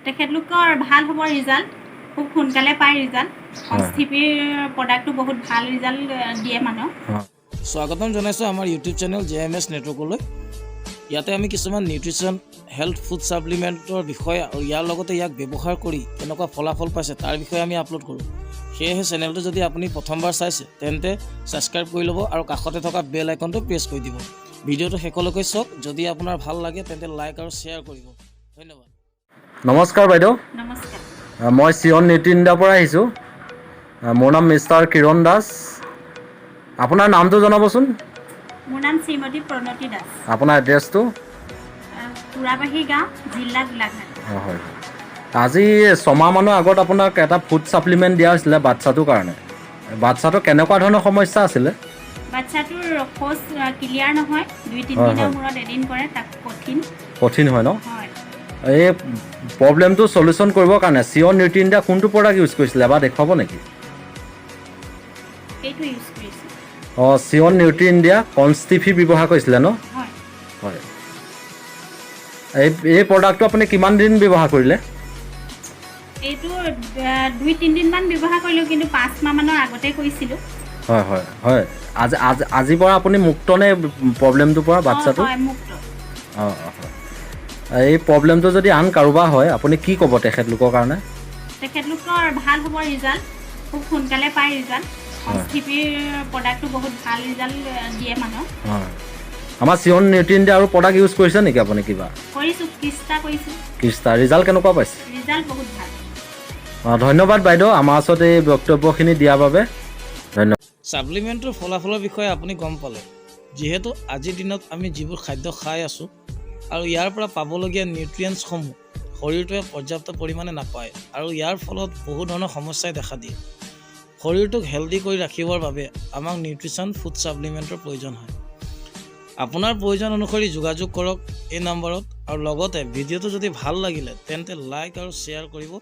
তেখেতলোকৰ ভাল হ'ব ৰিজাল্ট খুব সোনকালে পায় ৰিজাল্ট কনষ্টিপিৰ প্ৰডাক্টটো বহুত ভাল ৰিজাল্ট দিয়ে মানুহক স্বাগতম জনাইছোঁ আমাৰ ইউটিউব চেনেল JMS নেটৱৰ্কলৈ ইয়াতে আমি কিছুমান নিউট্ৰিশ্যন হেল্থ ফুড ছাপ্লিমেণ্টৰ বিষয়ে আৰু ইয়াৰ লগতে ইয়াক ব্যৱহাৰ কৰি কেনেকুৱা ফলাফল পাইছে তাৰ বিষয়ে আমি আপলোড কৰোঁ সেয়েহে চেনেলটো যদি আপুনি প্ৰথমবাৰ চাইছে তেন্তে ছাবস্ক্ৰাইব কৰি ল'ব আৰু কাষতে থকা বেল আইকনটো প্ৰেছ কৰি দিব ভিডিঅ'টো শেষলৈকে চাওক যদি আপোনাৰ ভাল লাগে তেন্তে লাইক আৰু শ্বেয়াৰ কৰিব ধন্যবাদ নমস্কাৰ বাইদেউ নমস্কাৰ মই চিয়ন নিউট্ৰিণ্ডাৰ পৰা আহিছোঁ মোৰ নাম মিষ্টাৰ কিৰণ দাস আপোনাৰ নামটো জনাবচোন মোৰ নাম শ্ৰীমতী প্ৰণতি দাস আপোনাৰ এড্ৰেছটো পুৰাবাহী গাঁও জিলা গোলাঘাট হয় আজি ছমাহমানৰ আগত আপোনাক এটা ফুড ছাপ্লিমেণ্ট দিয়া হৈছিলে বাচ্ছাটোৰ কাৰণে বাচ্ছাটোৰ কেনেকুৱা ধৰণৰ সমস্যা আছিলে বাচ্ছাটোৰ শৌচ ক্লিয়াৰ নহয় 2-3 দিনৰ মূৰত এদিন কৰে তাক কঠিন হয় ন হয় এই প্ৰব্লেমটো সলিউশ্যন কৰিবৰ কাৰণে চিয়ন নিউট্ৰিণ্ডা কোনটো প্ৰডাক্ট ইউজ কৰিছিলে এবাৰ দেখুৱাব নেকি এইটো ইউজ কৰিছোঁ অঁ চিয়ন নিউট্ৰিণ্ডা কনষ্টিফি ব্যৱহাৰ কৰিছিলে ন হয় হয় এই প্ৰডাক্টটো আপুনি কিমান দিন ব্যৱহাৰ কৰিলে এইটো 2-3 দিনমান ব্যৱহাৰ কৰিলোঁ কিন্তু 5 মাহমানৰ আগতে কৰিছিলোঁ হয় হয় হয় আজিৰ পৰা আপুনি মুক্ত নে প্ৰব্লেমটোৰ পৰা বাচ্ছাটো হয় মুক্ত অঁ হয় এই প্ৰব্লেমটো যদি আন কাৰোবাৰ হয় আপুনি কি ক'ব তেখেতলোকৰ কাৰণে তেখেতলোকৰ ভাল হ'ব ৰিজাল্ট খুব সোনকালে পায় ৰিজাল্ট কনষ্টিপিৰ প্ৰডাক্টটো বহুত ভাল ৰিজাল্ট দিয়ে মানুহক হয় আমাৰ চিয়ন নিউট্ৰিণ্ডা আৰু প্ৰডাক্ট ইউজ কৰিছে নেকি আপুনি কিবা কৰিছোঁ ক্ৰিষ্টা কৰিছোঁ ক্ৰিষ্টা ৰিজাল্ট কেনেকুৱা পাইছে ৰিজাল্ট বহুত ভাল অঁ ধন্যবাদ বাইদেউ আমাৰ ওচৰত এই বক্তব্যখিনি দিয়াৰ বাবে ধন্যবাদ ছাপ্লিমেণ্টৰ ফলাফলৰ বিষয়ে আপুনি গম পালে যিহেতু আজিৰ দিনত আমি যিবোৰ খাদ্য খাই আছোঁ আৰু ইয়াৰ পৰা পাবলগীয়া নিউট্ৰিয়েণ্টছসমূহ শৰীৰটোৱে পৰ্যাপ্ত পৰিমাণে নাপায় আৰু ইয়াৰ ফলত বহু ধৰণৰ সমস্যাই দেখা দিয়ে শৰীৰটোক হেল্ডি কৰি ৰাখিবৰ বাবে আমাক নিউট্ৰিশ্যন ফুড ছাপ্লিমেণ্টৰ প্ৰয়োজন হয় আপোনাৰ প্ৰয়োজন অনুসৰি যোগাযোগ কৰক এই নম্বৰত আৰু লগতে ভিডিঅ'টো যদি ভাল লাগিলে তেন্তে লাইক আৰু শ্বেয়াৰ কৰিব